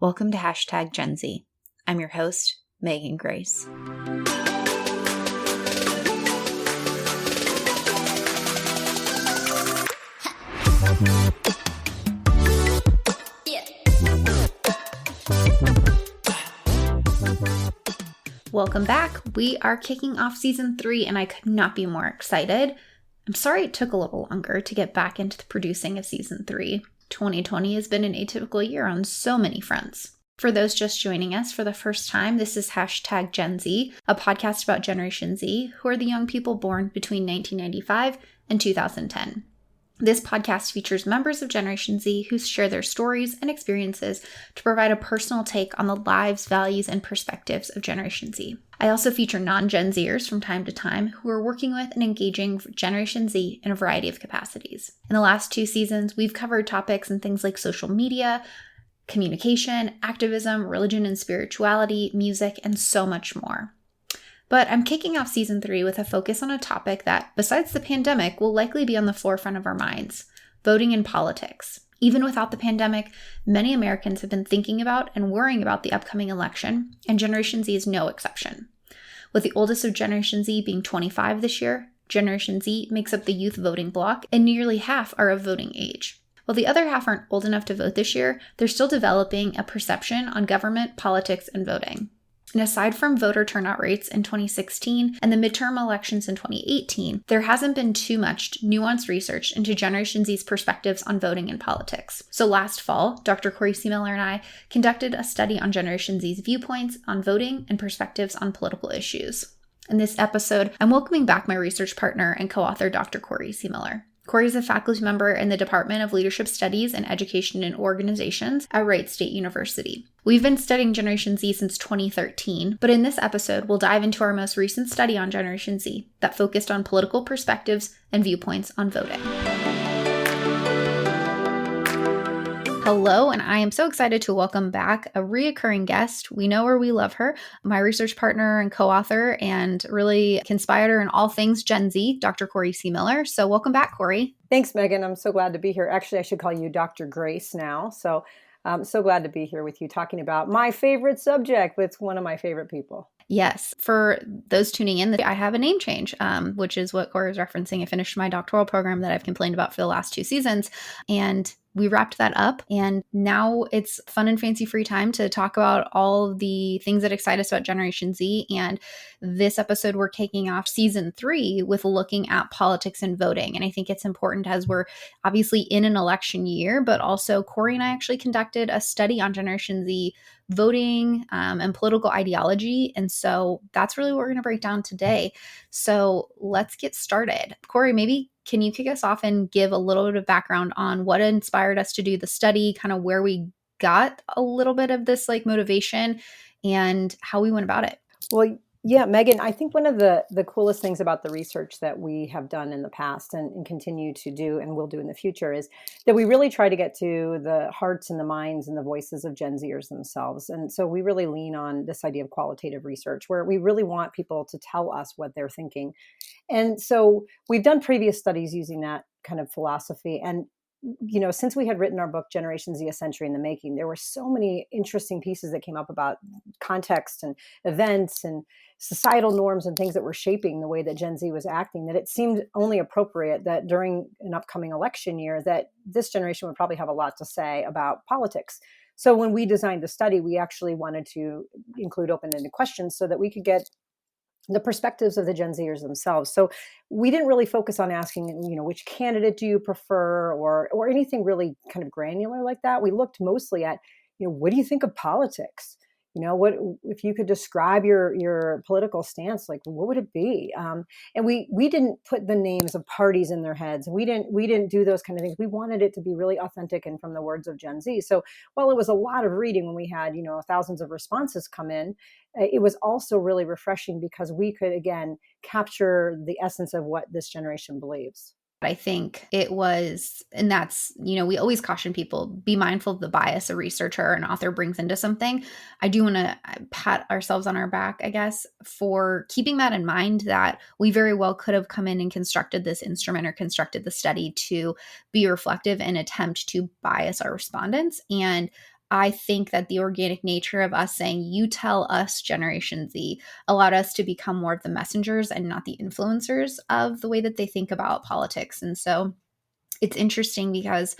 Welcome to Hashtag Gen Z. I'm your host, Megan Grace. Welcome back. We are kicking off season 3 and I could not be more excited. I'm sorry it took a little longer to get back into the producing of season 3. 2020 has been an atypical year on so many fronts. For those just joining us for the first time, this is Hashtag Gen Z, a podcast about Generation Z, who are the young people born between 1995 and 2010. This podcast features members of Generation Z who share their stories and experiences to provide a personal take on the lives, values, and perspectives of Generation Z. I also feature non-Gen Zers from time to time who are working with and engaging Generation Z in a variety of capacities. In the last 2 seasons, we've covered topics in things like social media, communication, activism, religion and spirituality, music, and so much more. But I'm kicking off season 3 with a focus on a topic that, besides the pandemic, will likely be on the forefront of our minds: voting in politics. Even without the pandemic, many Americans have been thinking about and worrying about the upcoming election, and Generation Z is no exception. With the oldest of Generation Z being 25 this year, Generation Z makes up the youth voting bloc, and nearly half are of voting age. While the other half aren't old enough to vote this year, they're still developing a perception on government, politics, and voting. And aside from voter turnout rates in 2016 and the midterm elections in 2018, there hasn't been too much nuanced research into Generation Z's perspectives on voting and politics. So last fall, Dr. Seemiller and I conducted a study on Generation Z's viewpoints on voting and perspectives on political issues. In this episode, I'm welcoming back my research partner and co-author, Dr. Seemiller. Corey is a faculty member in the Department of Leadership Studies and Education in Organizations at Wright State University. We've been studying Generation Z since 2013, but in this episode, we'll dive into our most recent study on Generation Z that focused on political perspectives and viewpoints on voting. Hello, and I am so excited to welcome back a reoccurring guest. We know her, we love her, my research partner and co-author, and really conspirator in all things Gen Z, Dr. Seemiller. So welcome back, Corey. Thanks, Megan. I'm so glad to be here. Actually, I should call you Dr. Grace now. So I'm so glad to be here with you talking about my favorite subject with one of my favorite people. Yes. For those tuning in, I have a name change, which is what Corey is referencing. I finished my doctoral program that I've complained about for the last 2 seasons, and we wrapped that up, and now it's fun and fancy free time to talk about all the things that excite us about Generation Z. And this episode, we're kicking off season 3 with looking at politics and voting. And I think it's important as we're obviously in an election year, but also Corey and I actually conducted a study on Generation Z voting and political ideology. And so that's really what we're going to break down today. So let's get started. Corey, maybe can you kick us off and give a little bit of background on what inspired us to do the study, kind of where we got a little bit of this motivation and how we went about it? Well, yeah, Megan, I think one of the coolest things about the research that we have done in the past and continue to do and will do in the future is that we really try to get to the hearts and the minds and the voices of Gen Zers themselves. And so we really lean on this idea of qualitative research, where we really want people to tell us what they're thinking. And so we've done previous studies using that kind of philosophy. And since we had written our book, Generation Z, A Century in the Making, there were so many interesting pieces that came up about context and events and societal norms and things that were shaping the way that Gen Z was acting, that it seemed only appropriate that during an upcoming election year that this generation would probably have a lot to say about politics. So when we designed the study, we actually wanted to include open-ended questions so that we could get the perspectives of the Gen Zers themselves. So we didn't really focus on asking, which candidate do you prefer or anything really kind of granular like that. We looked mostly at, what do you think of politics? What if you could describe your political stance? What would it be? And we didn't put the names of parties in their heads. We didn't do those kind of things. We wanted it to be really authentic and from the words of Gen Z. So while it was a lot of reading when we had thousands of responses come in, it was also really refreshing because we could again capture the essence of what this generation believes. I think it was, and that's, we always caution people, be mindful of the bias a researcher or an author brings into something. I do want to pat ourselves on our back, I guess, for keeping that in mind, that we very well could have come in and constructed this instrument or constructed the study to be reflective and attempt to bias our respondents. And I think that the organic nature of us saying, you tell us Generation Z, allowed us to become more of the messengers and not the influencers of the way that they think about politics. And so it's interesting because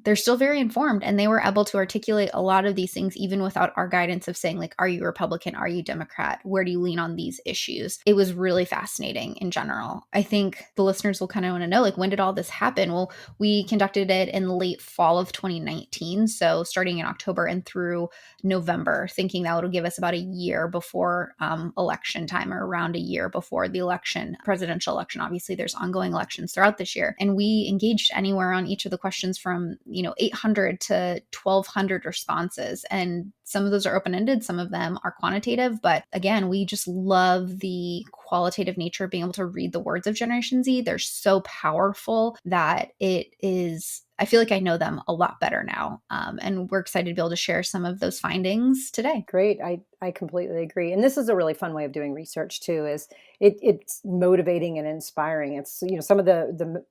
they're still very informed, and they were able to articulate a lot of these things even without our guidance of saying, like, are you Republican? Are you Democrat? Where do you lean on these issues? It was really fascinating in general. I think the listeners will kind of want to know, like, when did all this happen? Well, we conducted it in the late fall of 2019. So starting in October and through November, thinking that would give us about a year before election time, or around a year before the election, presidential election. Obviously, there's ongoing elections throughout this year. And we engaged anywhere on each of the questions from 800 to 1,200 responses. And some of those are open-ended, some of them are quantitative. But again, we just love the qualitative nature of being able to read the words of Generation Z. They're so powerful that I feel like I know them a lot better now. And we're excited to be able to share some of those findings today. Great. I completely agree. And this is a really fun way of doing research too, is it's motivating and inspiring. It's, some of the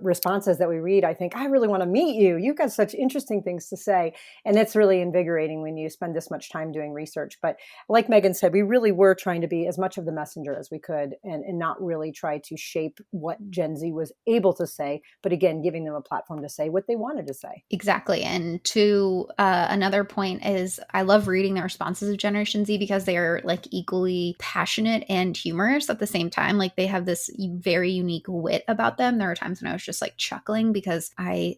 responses that we read, I think, I really want to meet you. You've got such interesting things to say. And it's really invigorating when you spend this much time doing research. But like Megan said, we really were trying to be as much of the messenger as we could, and not really try to shape what Gen Z was able to say, but again, giving them a platform to say what they wanted to say. Exactly. And to another point is, I love reading the responses of Generation Z because they are like equally passionate and humorous at the same time. Like, they have this very unique wit about them. There are times when I was just like chuckling because I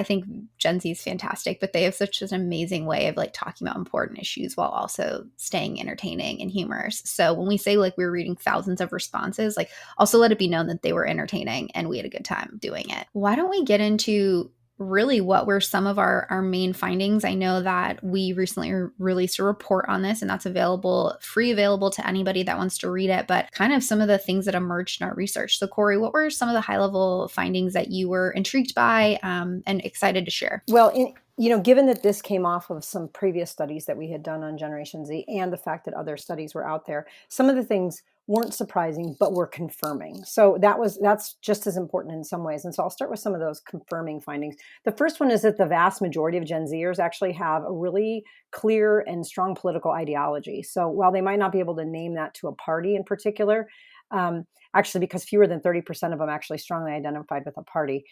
think Gen Z is fantastic, but they have such an amazing way of like talking about important issues while also staying entertaining and humorous. So when we say like we were reading thousands of responses, like, also let it be known that they were entertaining and we had a good time doing it. Why don't we get into really what were some of our main findings? I know that we recently released a report on this, and that's available to anybody that wants to read it, but kind of some of the things that emerged in our research. So Corey, what were some of the high level findings that you were intrigued by and excited to share? Well, given that this came off of some previous studies that we had done on Generation Z, and the fact that other studies were out there, some of the things weren't surprising, but were confirming. So that's just as important in some ways. And so I'll start with some of those confirming findings. The first one is that the vast majority of Gen Zers actually have a really clear and strong political ideology. So while they might not be able to name that to a party in particular, actually, because fewer than 30% of them actually strongly identified with a party,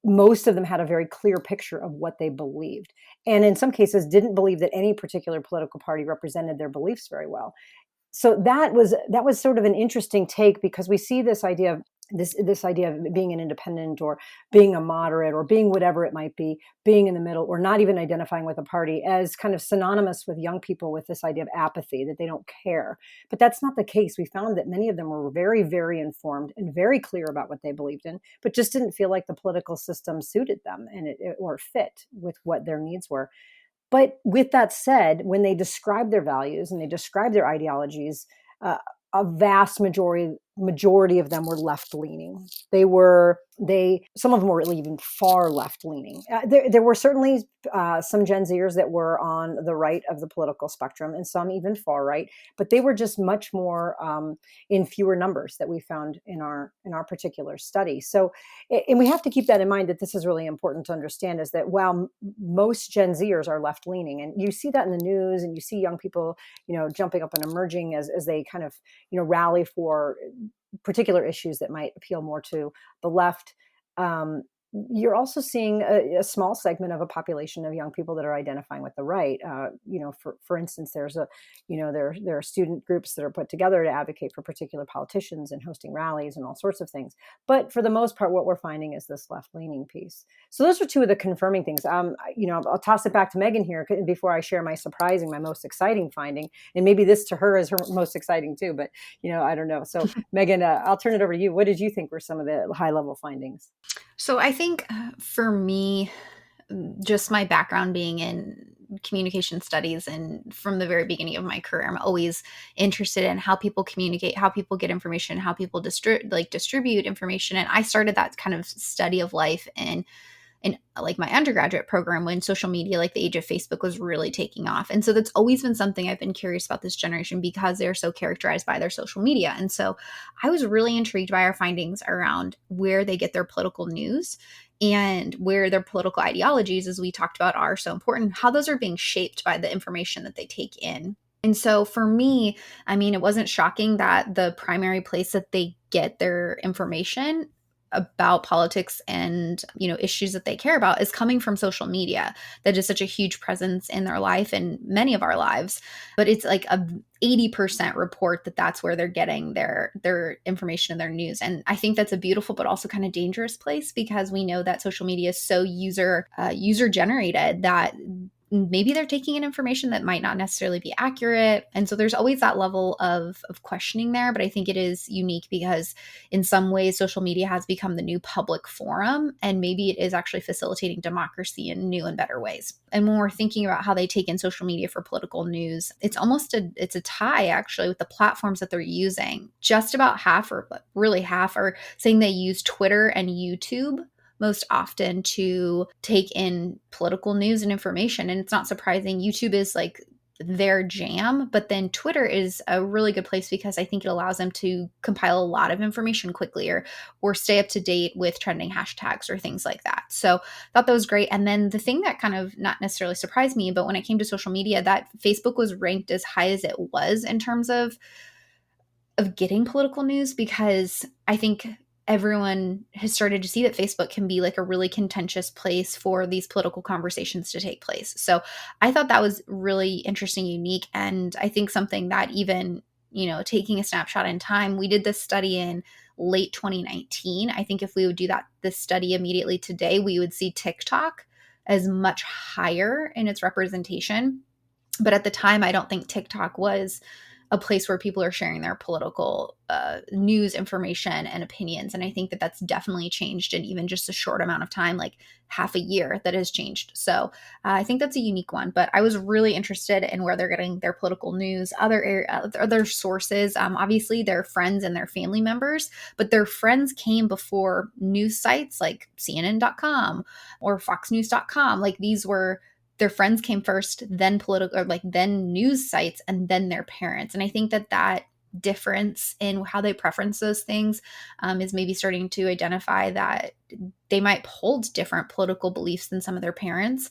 most of them had a very clear picture of what they believed. And in some cases didn't believe that any particular political party represented their beliefs very well. So that was sort of an interesting take, because we see this idea of being an independent, or being a moderate, or being whatever it might be, being in the middle, or not even identifying with a party, as kind of synonymous with young people with this idea of apathy, that they don't care. But that's not the case. We found that many of them were very, very informed and very clear about what they believed in, but just didn't feel like the political system suited them or fit with what their needs were. But with that said, when they describe their values and they describe their ideologies, a vast majority of them were left-leaning. Some of them were really even far left-leaning. There were certainly some Gen Zers that were on the right of the political spectrum, and some even far right, but they were just much more in fewer numbers that we found in our particular study. So, and we have to keep that in mind, that this is really important to understand, is that while most Gen Zers are left-leaning, and you see that in the news, and you see young people, jumping up and emerging as they kind of, rally for particular issues that might appeal more to the left. You're also seeing a small segment of a population of young people that are identifying with the right. For instance, there are student groups that are put together to advocate for particular politicians and hosting rallies and all sorts of things. But for the most part, what we're finding is this left-leaning piece. So those are two of the confirming things. I'll toss it back to Megan here before I share my most exciting finding. And maybe this to her is her most exciting too, but I don't know. So Megan, I'll turn it over to you. What did you think were some of the high-level findings? So I think for me, just my background being in communication studies, and from the very beginning of my career, I'm always interested in how people communicate, how people get information, how people distribute information. And I started that kind of study of life in like my undergraduate program, when social media, like the age of Facebook, was really taking off. And so that's always been something I've been curious about this generation, because they're so characterized by their social media. And so I was really intrigued by our findings around where they get their political news. and where their political ideologies, as we talked about, are so important, how those are being shaped by the information that they take in. And so for me, I mean, it wasn't shocking that the primary place that they get their information about politics and, issues that they care about is coming from social media. That is such a huge presence in their life and many of our lives. But it's like a 80% report that that's where they're getting their information and their news. And I think that's a beautiful but also kind of dangerous place, because we know that social media is so user generated that maybe they're taking in information that might not necessarily be accurate. And so there's always that level of questioning there. But I think it is unique because in some ways, social media has become the new public forum, and maybe it is actually facilitating democracy in new and better ways. And when we're thinking about how they take in social media for political news, it's a tie actually with the platforms that they're using. Just about half, or really half, are saying they use Twitter and YouTube most often to take in political news and information. And it's not surprising. YouTube is like their jam, but then Twitter is a really good place because I think it allows them to compile a lot of information quickly, or stay up to date with trending hashtags or things like that. So I thought that was great. And then the thing that kind of not necessarily surprised me, but when it came to social media, that Facebook was ranked as high as it was in terms of getting political news, because I think everyone has started to see that Facebook can be like a really contentious place for these political conversations to take place. So I thought that was really interesting, unique, and I think something that even, taking a snapshot in time, we did this study in late 2019. I think if we would do this study immediately today, we would see TikTok as much higher in its representation. But at the time, I don't think TikTok was a place where people are sharing their political news, information, and opinions. And I think that that's definitely changed in even just a short amount of time, like half a year, that has changed. So I think that's a unique one. But I was really interested in where they're getting their political news, other sources. Obviously, their friends and their family members, but their friends came before news sites like CNN.com or FoxNews.com. Like these were their friends came first, then political, or like then news sites, and then their parents. And I think that difference in how they preference those things is maybe starting to identify that they might hold different political beliefs than some of their parents.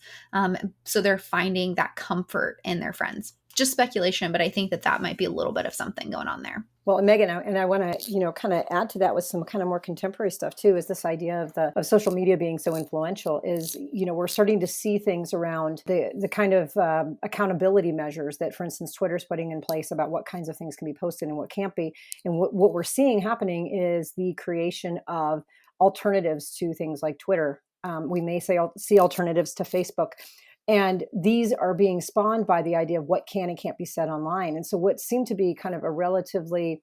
So they're finding that comfort in their friends. Just speculation, but I think that might be a little bit of something going on there. Well, Megan, and I want to, kind of add to that with some kind of more contemporary stuff too, is this idea of social media being so influential is, we're starting to see things around the kind of accountability measures that, for instance, Twitter's putting in place about what kinds of things can be posted and what can't be. And what we're seeing happening is the creation of alternatives to things like Twitter. We may see alternatives to Facebook. And these are being spawned by the idea of what can and can't be said online. And so what seemed to be kind of a relatively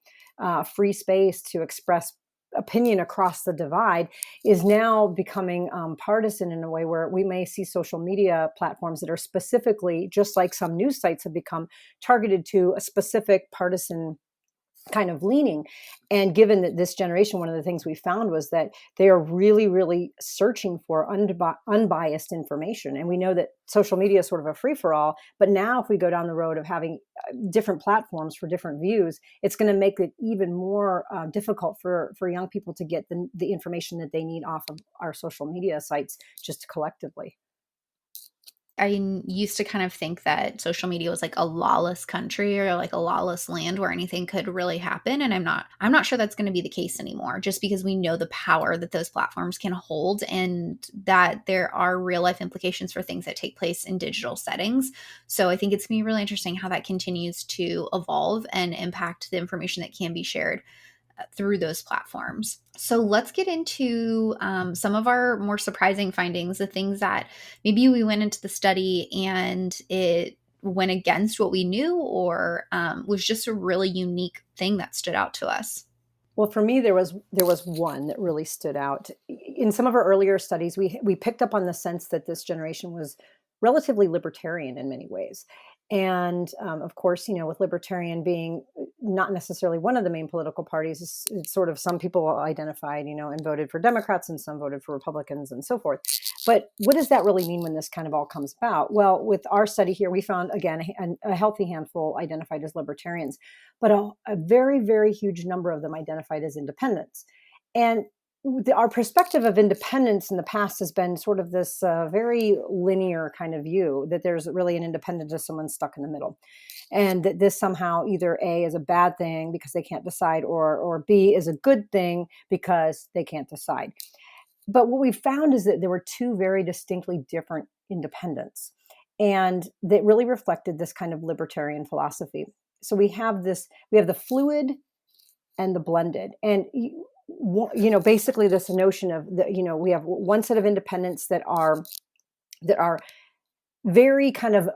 free space to express opinion across the divide is now becoming partisan in a way where we may see social media platforms that are specifically, just like some news sites have become, targeted to a specific partisan kind of leaning. And given that this generation, one of the things we found was that they are really, really searching for unbiased information. And we know that social media is sort of a free for all. But now if we go down the road of having different platforms for different views, it's going to make it even more difficult for young people to get the information that they need off of our social media sites just collectively. I used to kind of think that social media was like a lawless country or like a lawless land where anything could really happen. And I'm not sure that's going to be the case anymore, just because we know the power that those platforms can hold and that there are real life implications for things that take place in digital settings. So I think it's going to be really interesting how that continues to evolve and impact the information that can be shared through those platforms. So let's get into some of our more surprising findings, the things that maybe we went into the study and it went against what we knew, or was just a really unique thing that stood out to us. Well, for me, there was one that really stood out. In some of our earlier studies, we picked up on the sense that this generation was relatively libertarian in many ways. And of course, with libertarian being not necessarily one of the main political parties, it's sort of some people identified, and voted for Democrats and some voted for Republicans and so forth. But what does that really mean when this kind of all comes about? Well, with our study here, we found, again, a healthy handful identified as libertarians, but a very, very huge number of them identified as independents. And our perspective of independence in the past has been sort of this very linear kind of view that there's really an independence of someone stuck in the middle, and that this somehow either A is a bad thing because they can't decide, or B is a good thing because they can't decide. But what we found is that there were two very distinctly different independents, and that really reflected this kind of libertarian philosophy. So we have the fluid and the blended, and basically this notion of we have one set of independents that are very kind of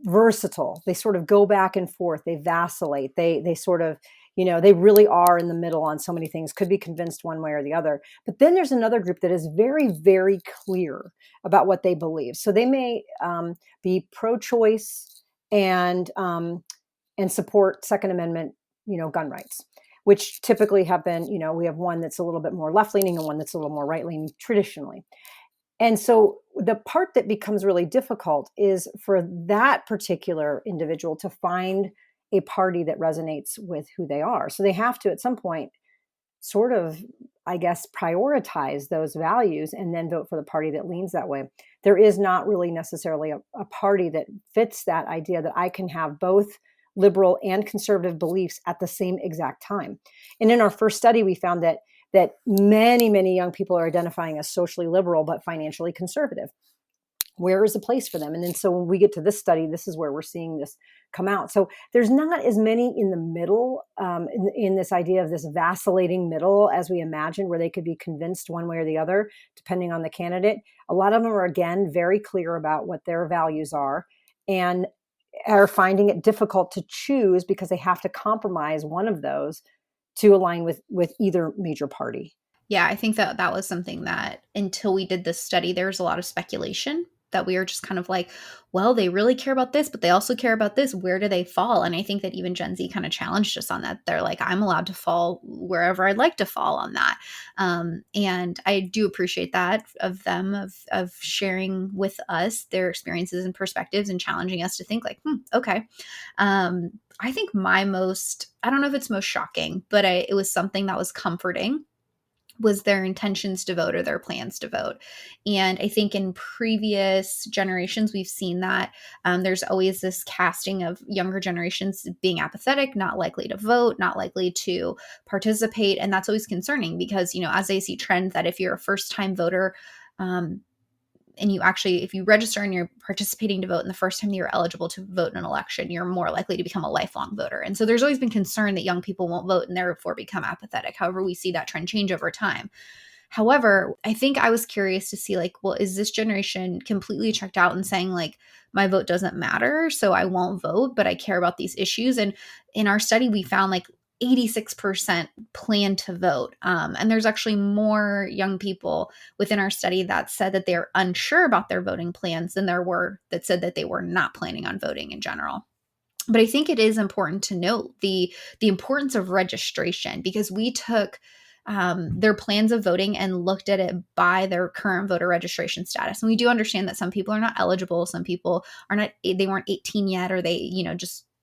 versatile. They sort of go back and forth. They vacillate. They sort of, they really are in the middle on so many things. Could be convinced one way or the other. But then there's another group that is very, very clear about what they believe. So they may be pro-choice and support Second Amendment, gun rights, which typically have been, we have one that's a little bit more left leaning and one that's a little more right leaning traditionally. And so the part that becomes really difficult is for that particular individual to find a party that resonates with who they are. So they have to, at some point, sort of, I guess, prioritize those values and then vote for the party that leans that way. There is not really necessarily a party that fits that idea that I can have both liberal and conservative beliefs at the same exact time. And in our first study, we found that many, many young people are identifying as socially liberal but financially conservative. Where is a place for them? And then so when we get to this study, this is where we're seeing this come out. So there's not as many in the middle, in this idea of this vacillating middle as we imagine, where they could be convinced one way or the other, depending on the candidate. A lot of them are, again, very clear about what their values are and are finding it difficult to choose because they have to compromise one of those to align with either major party. Yeah, I think that was something that until we did this study, there was a lot of speculation that we were just kind of like, well, they really care about this, but they also care about this. Where do they fall? And I think that even Gen Z kind of challenged us on that. They're like, I'm allowed to fall wherever I'd like to fall on that. And I do appreciate that of them, of sharing with us their experiences and perspectives and challenging us to think like, okay. I think I don't know if it's most shocking, but it was something that was comforting, was their intentions to vote or their plans to vote. And I think in previous generations, we've seen that there's always this casting of younger generations being apathetic, not likely to vote, not likely to participate. And that's always concerning because, as I see trends that if you're a first time voter, and if you register and you're participating to vote, and the first time you're eligible to vote in an election, you're more likely to become a lifelong voter. And so there's always been concern that young people won't vote and therefore become apathetic. However, we see that trend change over time. However, I think I was curious to see well, is this generation completely checked out and saying my vote doesn't matter, so I won't vote, but I care about these issues? And in our study, we found 86% plan to vote. And there's actually more young people within our study that said that they're unsure about their voting plans than there were that said that they were not planning on voting in general. But I think it is important to note the importance of registration, because we took their plans of voting and looked at it by their current voter registration status. And we do understand that some people are not eligible. Some people are not, they weren't 18 yet, or they,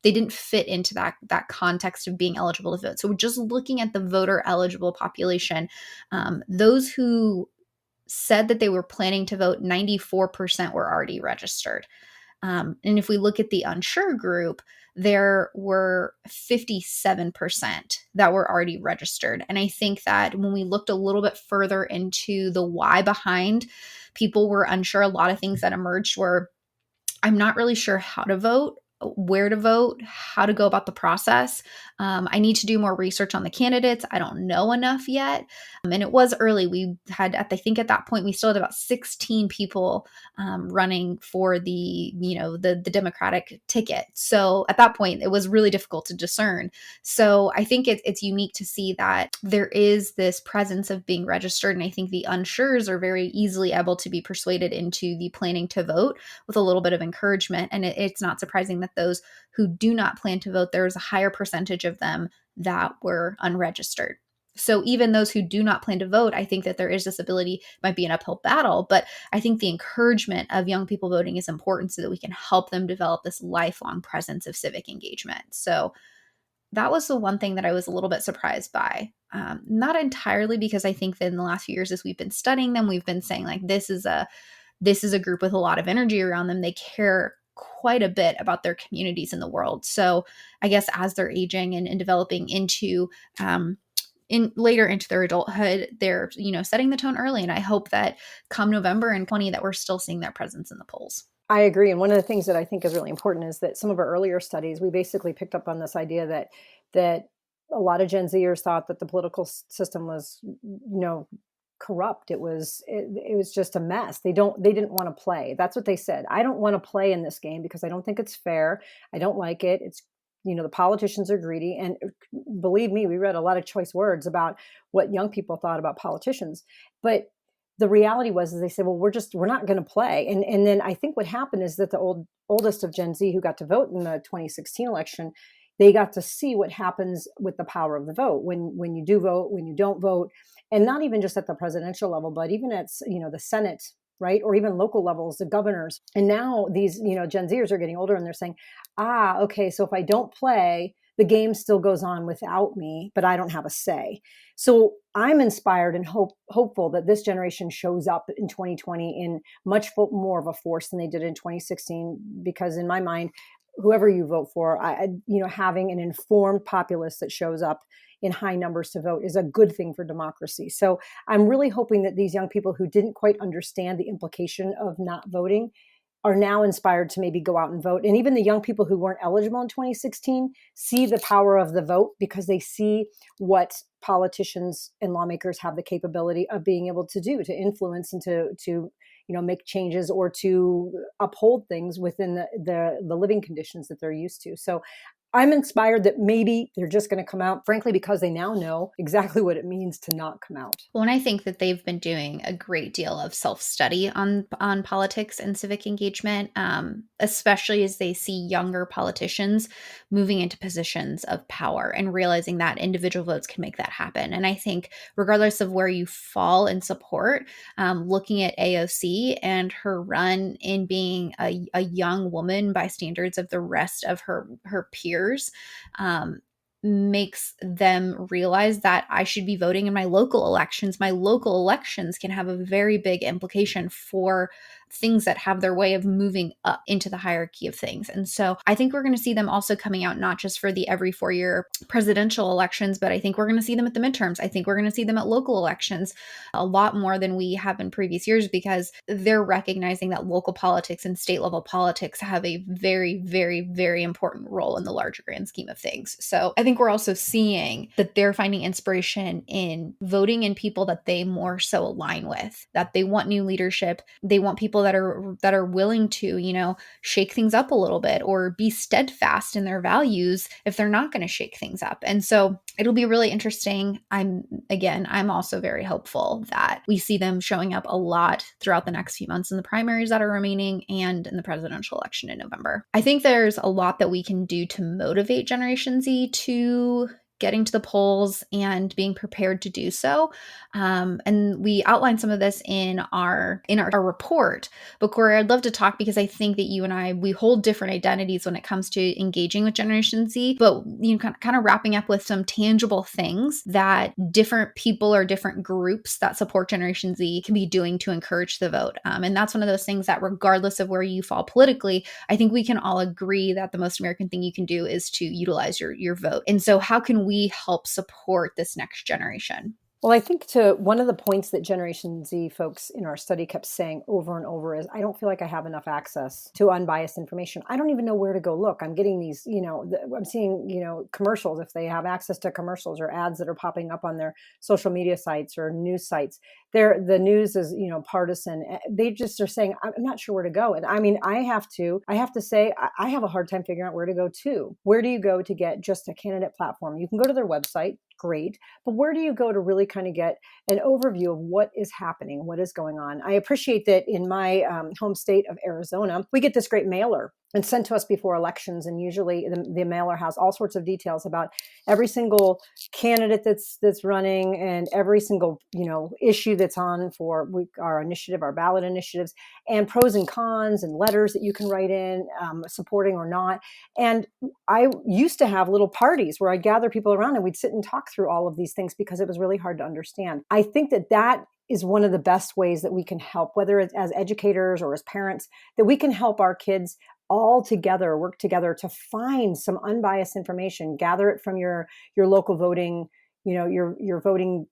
they didn't fit into that context of being eligible to vote. So we're just looking at the voter eligible population. Those who said that they were planning to vote, 94% were already registered. And if we look at the unsure group, there were 57% that were already registered. And I think that when we looked a little bit further into the why behind people were unsure, a lot of things that emerged were, I'm not really sure how to vote, where to vote, how to go about the process. I need to do more research on the candidates. I don't know enough yet. And it was early. We had, at that point, we still had about 16 people running for the Democratic ticket. So at that point, it was really difficult to discern. So I think it's unique to see that there is this presence of being registered. And I think the unsures are very easily able to be persuaded into the planning to vote with a little bit of encouragement. And it's not surprising that those who do not plan to vote, there's a higher percentage of them that were unregistered. So even those who do not plan to vote, I think that there is this ability, might be an uphill battle, but I think the encouragement of young people voting is important so that we can help them develop this lifelong presence of civic engagement. So that was the one thing that I was a little bit surprised by. Not entirely, because I think that in the last few years, as we've been studying them, we've been saying like, this is a group with a lot of energy around them. They care quite a bit about their communities in the world. So I guess as they're aging and developing into in later into their adulthood, they're, setting the tone early. And I hope that come November and 20, that we're still seeing their presence in the polls. I agree. And one of the things that I think is really important is that some of our earlier studies, we basically picked up on this idea that a lot of Gen Zers thought that the political system was, corrupt. It was just a mess. They didn't want to play. That's what they said. I don't want to play in this game because I don't think it's fair. I don't like it. It's, the politicians are greedy. And believe me, we read a lot of choice words about what young people thought about politicians. But the reality was, is they said, well, we're not going to play. And then I think what happened is that the oldest of Gen Z who got to vote in the 2016 election, they got to see what happens with the power of the vote when you do vote, when you don't vote, and not even just at the presidential level, but even at, the Senate, right? Or even local levels, the governors. And now these, Gen Zers are getting older and they're saying, okay, so if I don't play, the game still goes on without me, but I don't have a say. So I'm inspired and hopeful that this generation shows up in 2020 in much more of a force than they did in 2016, because in my mind, whoever you vote for, having an informed populace that shows up in high numbers to vote is a good thing for democracy. So I'm really hoping that these young people who didn't quite understand the implication of not voting are now inspired to maybe go out and vote. And even the young people who weren't eligible in 2016 see the power of the vote because they see what politicians and lawmakers have the capability of being able to do, to influence and to make changes or to uphold things within the living conditions that they're used to. So I'm inspired that maybe they're just going to come out, frankly, because they now know exactly what it means to not come out. Well, and I think that they've been doing a great deal of self-study on politics and civic engagement, especially as they see younger politicians moving into positions of power and realizing that individual votes can make that happen. And I think regardless of where you fall in support, looking at AOC and her run in being a young woman by standards of the rest of her peers, makes them realize that I should be voting in my local elections. My local elections can have a very big implication for things that have their way of moving up into the hierarchy of things. And so I think we're going to see them also coming out, not just for the every 4-year presidential elections, but I think we're going to see them at the midterms. I think we're going to see them at local elections a lot more than we have in previous years, because they're recognizing that local politics and state level politics have a very, very, very important role in the larger grand scheme of things. So I think we're also seeing that they're finding inspiration in voting in people that they more so align with, that they want new leadership. They want people that are willing to, shake things up a little bit or be steadfast in their values if they're not going to shake things up. And so it'll be really interesting. I'm also very hopeful that we see them showing up a lot throughout the next few months in the primaries that are remaining and in the presidential election in November. I think there's a lot that we can do to motivate Generation Z to getting to the polls and being prepared to do so. And we outlined some of this in our report. But Corey, I'd love to talk, because I think that you and I, we hold different identities when it comes to engaging with Generation Z, but kind of wrapping up with some tangible things that different people or different groups that support Generation Z can be doing to encourage the vote. And that's one of those things that regardless of where you fall politically, I think we can all agree that the most American thing you can do is to utilize your vote. And so how can we help support this next generation? Well, I think one of the points that Generation Z folks in our study kept saying over and over is, I don't feel like I have enough access to unbiased information. I don't even know where to go look. I'm getting these, I'm seeing, commercials, if they have access to commercials or ads that are popping up on their social media sites or news sites. The news is, partisan. They just are saying, I'm not sure where to go. And I mean, I have to say, I have a hard time figuring out where to go to. Where do you go to get just a candidate platform? You can go to their website. Great. But where do you go to really kind of get an overview of what is happening, what is going on? I appreciate that in my home state of Arizona, we get this great mailer. and sent to us before elections. And usually the mailer has all sorts of details about every single candidate that's running, and every single, issue that's on for our initiative, our ballot initiatives, and pros and cons and letters that you can write in, supporting or not. And I used to have little parties where I'd gather people around and we'd sit and talk through all of these things because it was really hard to understand. I think that is one of the best ways that we can help, whether it's as educators or as parents, that we can help our kids all together, work together to find some unbiased information, gather it from your local voting, your voting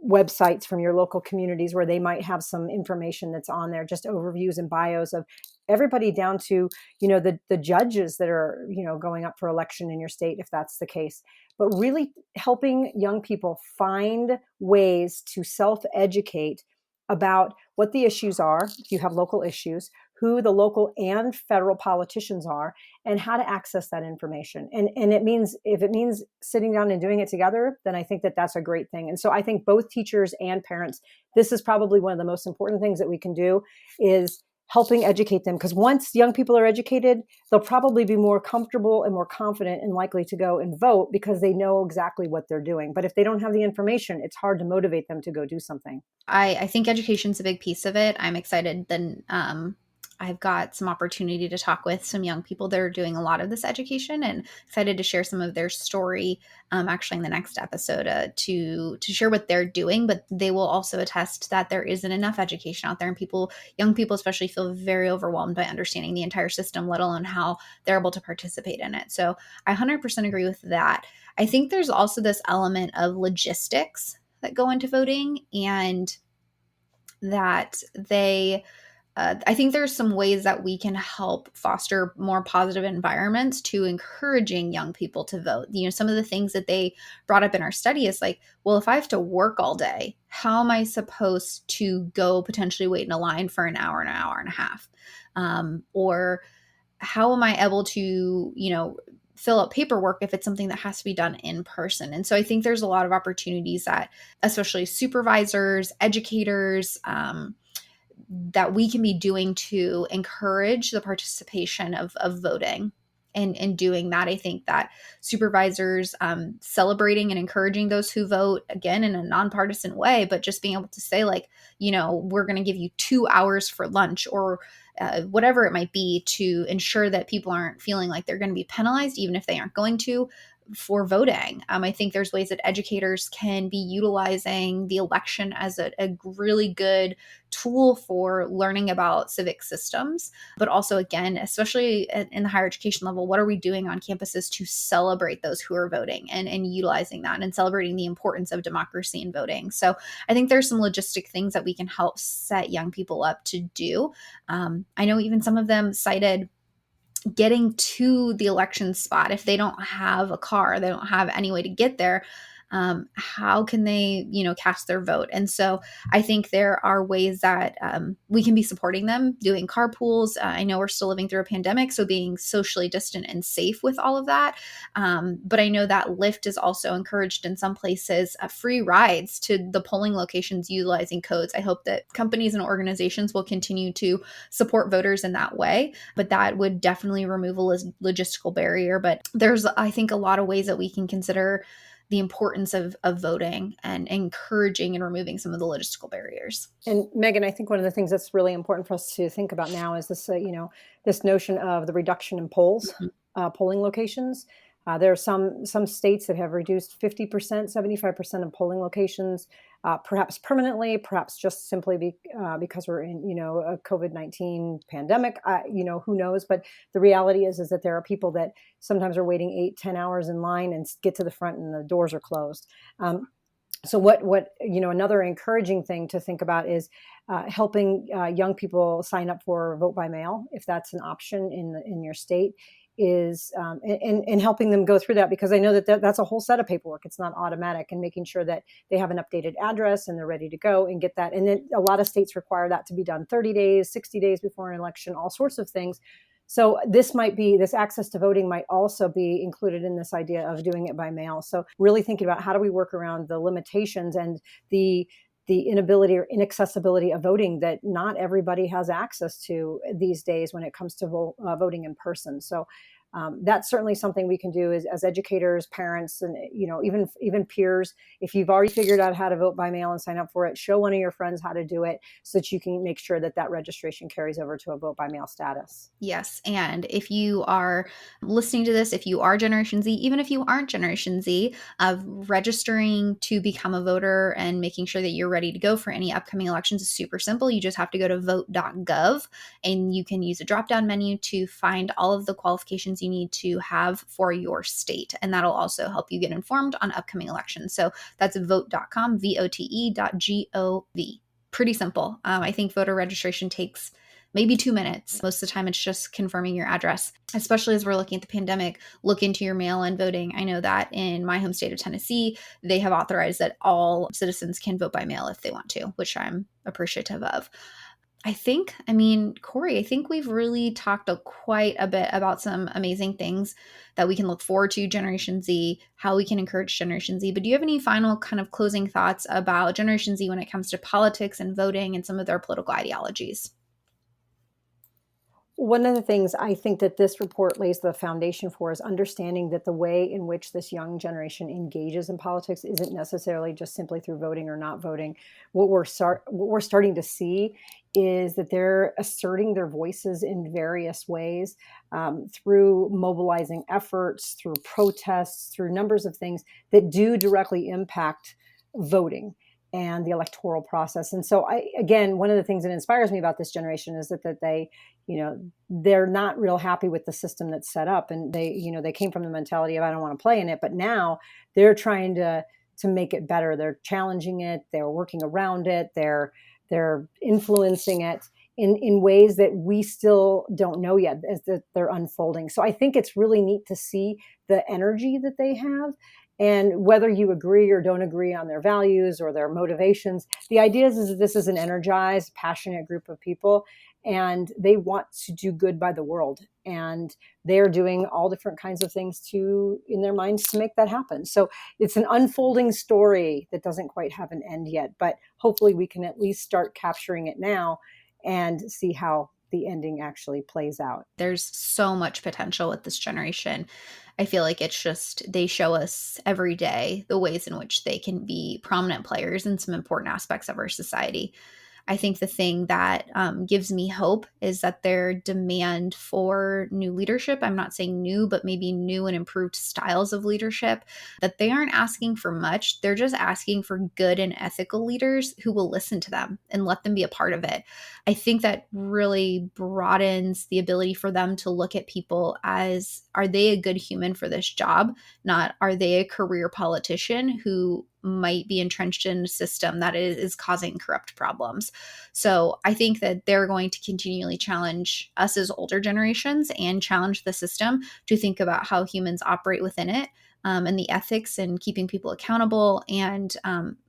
websites from your local communities where they might have some information that's on there, just overviews and bios of everybody down to, the judges that are, going up for election in your state, if that's the case. But really helping young people find ways to self-educate about what the issues are, if you have local issues, who the local and federal politicians are, and how to access that information. And if it means sitting down and doing it together, then I think that that's a great thing. And so I think both teachers and parents, this is probably one of the most important things that we can do, is helping educate them. Because once young people are educated, they'll probably be more comfortable and more confident and likely to go and vote because they know exactly what they're doing. But if they don't have the information, it's hard to motivate them to go do something. I think education's a big piece of it. I'm excited. Then I've got some opportunity to talk with some young people that are doing a lot of this education, and excited to share some of their story actually in the next episode to share what they're doing. But they will also attest that there isn't enough education out there, and young people especially, feel very overwhelmed by understanding the entire system, let alone how they're able to participate in it. So I 100% agree with that. I think there's also this element of logistics that go into voting, and that I think there's some ways that we can help foster more positive environments to encouraging young people to vote. Some of the things that they brought up in our study is like, well, if I have to work all day, how am I supposed to go potentially wait in a line for an hour and a half? Or how am I able to, fill out paperwork if it's something that has to be done in person? And so I think there's a lot of opportunities that, especially supervisors, educators, that we can be doing to encourage the participation of voting. And doing that, I think that supervisors celebrating and encouraging those who vote, again, in a nonpartisan way, but just being able to say, like, we're going to give you 2 hours for lunch, or whatever it might be, to ensure that people aren't feeling like they're going to be penalized, even if they aren't going to, for voting. I think there's ways that educators can be utilizing the election as a really good tool for learning about civic systems. But also, again, especially in the higher education level, what are we doing on campuses to celebrate those who are voting, and utilizing that and celebrating the importance of democracy and voting? So I think there's some logistic things that we can help set young people up to do. I know even some of them cited getting to the election spot. If they don't have a car, they don't have any way to get there, how can they, cast their vote? And so I think there are ways that we can be supporting them, doing carpools. I know we're still living through a pandemic, so being socially distant and safe with all of that. But I know that Lyft is also encouraged in some places, free rides to the polling locations utilizing codes. I hope that companies and organizations will continue to support voters in that way, but that would definitely remove a logistical barrier. But there's, I think, a lot of ways that we can consider the importance of voting and encouraging and removing some of the logistical barriers. And Megan, I think one of the things that's really important for us to think about now is this, this notion of the reduction in polls, polling locations. There are some states that have reduced 50%, 75% of polling locations, perhaps permanently, perhaps just simply because we're in, a COVID-19 pandemic. Who knows? But the reality is that there are people that sometimes are waiting 8-10 hours in line and get to the front and the doors are closed. So what another encouraging thing to think about is helping young people sign up for vote by mail, if that's an option in your state, is and helping them go through that, because I know that's a whole set of paperwork. It's not automatic, and making sure that they have an updated address and they're ready to go and get that. And then a lot of states require that to be done 30 days, 60 days before an election, all sorts of things. So this access to voting might also be included in this idea of doing it by mail. So really thinking about how do we work around the limitations and the the inability or inaccessibility of voting that not everybody has access to these days when it comes to voting in person. So that's certainly something we can do as educators, parents, and even peers. If you've already figured out how to vote by mail and sign up for it, show one of your friends how to do it so that you can make sure that registration carries over to a vote by mail status. Yes. And if you are listening to this, if you are Generation Z, even if you aren't Generation Z, registering to become a voter and making sure that you're ready to go for any upcoming elections is super simple. You just have to go to vote.gov and you can use a drop-down menu to find all of the qualifications you need to have for your state. And that'll also help you get informed on upcoming elections. So that's vote.com, vote.gov. Pretty simple. I think voter registration takes maybe 2 minutes. Most of the time, it's just confirming your address, especially as we're looking at the pandemic. Look into your mail-in voting. I know that in my home state of Tennessee, they have authorized that all citizens can vote by mail if they want to, which I'm appreciative of. Corey, I think we've really talked quite a bit about some amazing things that we can look forward to Generation Z, how we can encourage Generation Z. But do you have any final kind of closing thoughts about Generation Z when it comes to politics and voting and some of their political ideologies? One of the things I think that this report lays the foundation for is understanding that the way in which this young generation engages in politics isn't necessarily just simply through voting or not voting. What we're starting to see is that they're asserting their voices in various ways, through mobilizing efforts, through protests, through numbers of things that do directly impact voting and the electoral process. And so again, one of the things that inspires me about this generation is that they, they're not real happy with the system that's set up. And they came from the mentality of, I don't want to play in it, but now they're trying to make it better. They're challenging it. They're working around it. They're influencing it in ways that we still don't know yet as they're unfolding. So I think it's really neat to see the energy that they have. And whether you agree or don't agree on their values or their motivations, the idea is that this is an energized, passionate group of people, and they want to do good by the world. And they're doing all different kinds of things in their minds to make that happen. So it's an unfolding story that doesn't quite have an end yet, but hopefully we can at least start capturing it now and see how the ending actually plays out. There's so much potential with this generation. I feel like it's just, they show us every day the ways in which they can be prominent players in some important aspects of our society. I think the thing that gives me hope is that their demand for new leadership, I'm not saying new, but maybe new and improved styles of leadership, that they aren't asking for much. They're just asking for good and ethical leaders who will listen to them and let them be a part of it. I think that really broadens the ability for them to look at people as, are they a good human for this job? Not, are they a career politician who might be entrenched in a system that is causing corrupt problems. So I think that they're going to continually challenge us as older generations and challenge the system to think about how humans operate within it, and the ethics and keeping people accountable. And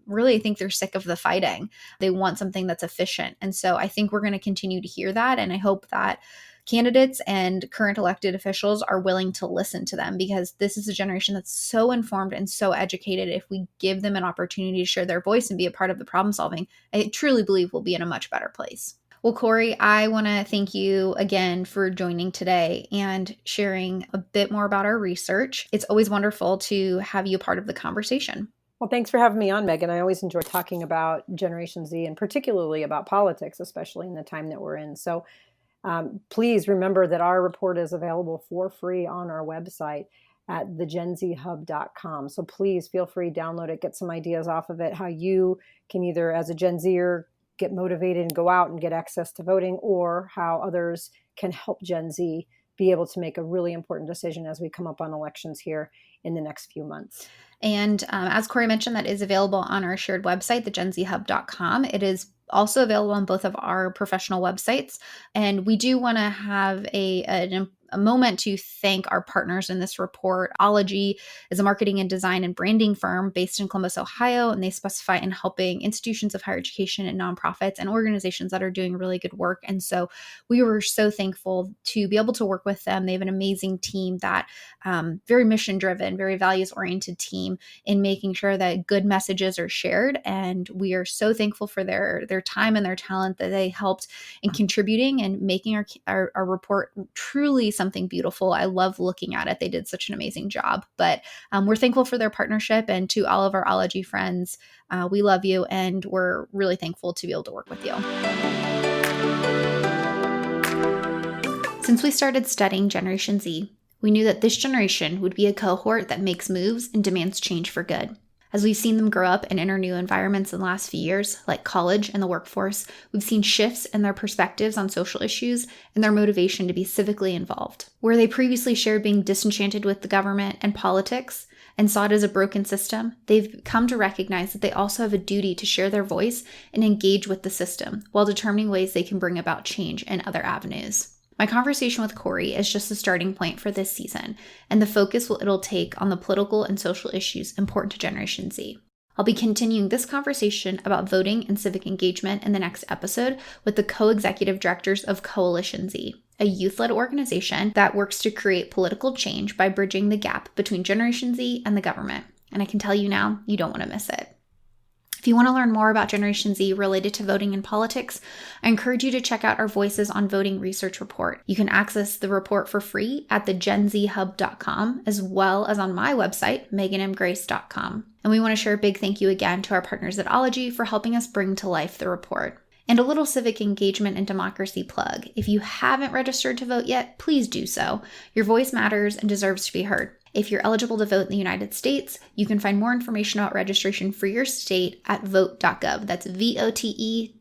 really, I think they're sick of the fighting. They want something that's efficient. And so I think we're going to continue to hear that. And I hope that candidates and current elected officials are willing to listen to them, because this is a generation that's so informed and so educated. If we give them an opportunity to share their voice and be a part of the problem solving, I truly believe we'll be in a much better place. Well, Corey, I want to thank you again for joining today and sharing a bit more about our research. It's always wonderful to have you a part of the conversation. Well, thanks for having me on, Megan. I always enjoy talking about Generation Z and particularly about politics, especially in the time that we're in. So please remember that our report is available for free on our website at thegenzhub.com. So please feel free, download it, get some ideas off of it, how you can either as a Gen Zer get motivated and go out and get access to voting, or how others can help Gen Z be able to make a really important decision as we come up on elections here in the next few months. And as Corey mentioned, that is available on our shared website, thegenzhub.com. It is also available on both of our professional websites. And we do want to have a a moment to thank our partners in this report. Ology is a marketing and design and branding firm based in Columbus, Ohio, and they specify in helping institutions of higher education and nonprofits and organizations that are doing really good work. And so we were so thankful to be able to work with them. They have an amazing team that very mission driven, very values oriented team in making sure that good messages are shared. And we are so thankful for their time and their talent that they helped in contributing and making our report truly something beautiful. I love looking at it. They did such an amazing job. But we're thankful for their partnership, and to all of our Ology friends, we love you, and we're really thankful to be able to work with you. Since we started studying Generation Z, we knew that this generation would be a cohort that makes moves and demands change for good. As we've seen them grow up and enter new environments in the last few years, like college and the workforce, we've seen shifts in their perspectives on social issues and their motivation to be civically involved. Where they previously shared being disenchanted with the government and politics and saw it as a broken system, they've come to recognize that they also have a duty to share their voice and engage with the system while determining ways they can bring about change in other avenues. My conversation with Corey is just a starting point for this season, and the focus it'll take on the political and social issues important to Generation Z. I'll be continuing this conversation about voting and civic engagement in the next episode with the co-executive directors of Coalition Z, a youth-led organization that works to create political change by bridging the gap between Generation Z and the government. And I can tell you now, you don't want to miss it. If you want to learn more about Generation Z related to voting and politics, I encourage you to check out our Voices on Voting research report. You can access the report for free at thegenzhub.com, as well as on my website, meganmgrace.com. And we want to share a big thank you again to our partners at Ology for helping us bring to life the report. And a little civic engagement and democracy plug. If you haven't registered to vote yet, please do so. Your voice matters and deserves to be heard. If you're eligible to vote in the United States, you can find more information about registration for your state at vote.gov. That's vote.gov.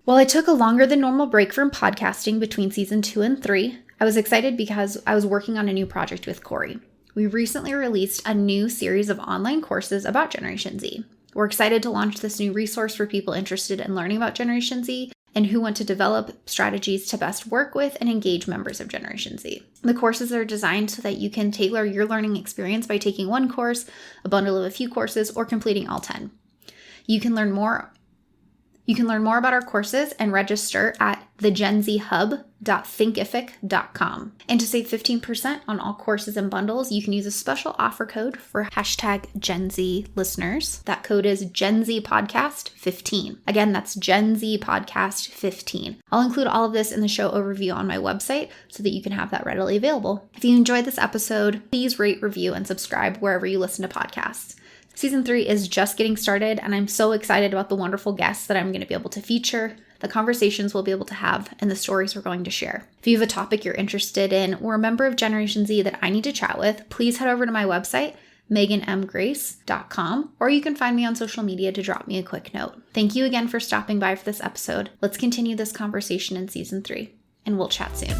While I took a longer than normal break from podcasting between season 2 and 3, I was excited because I was working on a new project with Corey. We recently released a new series of online courses about Generation Z. We're excited to launch this new resource for people interested in learning about Generation Z and who want to develop strategies to best work with and engage members of Generation Z. The courses are designed so that you can tailor your learning experience by taking one course, a bundle of a few courses, or completing all 10. You can learn more about our courses and register at thegenzhub.thinkific.com. And to save 15% on all courses and bundles, you can use a special offer code for #GenZ listeners. That code is GenZPodcast15. Again, that's GenZPodcast15. I'll include all of this in the show overview on my website so that you can have that readily available. If you enjoyed this episode, please rate, review, and subscribe wherever you listen to podcasts. Season 3 is just getting started, and I'm so excited about the wonderful guests that I'm going to be able to feature, the conversations we'll be able to have, and the stories we're going to share. If you have a topic you're interested in or a member of Generation Z that I need to chat with, please head over to my website, meganmgrace.com, or you can find me on social media to drop me a quick note. Thank you again for stopping by for this episode. Let's continue this conversation in Season 3, and we'll chat soon.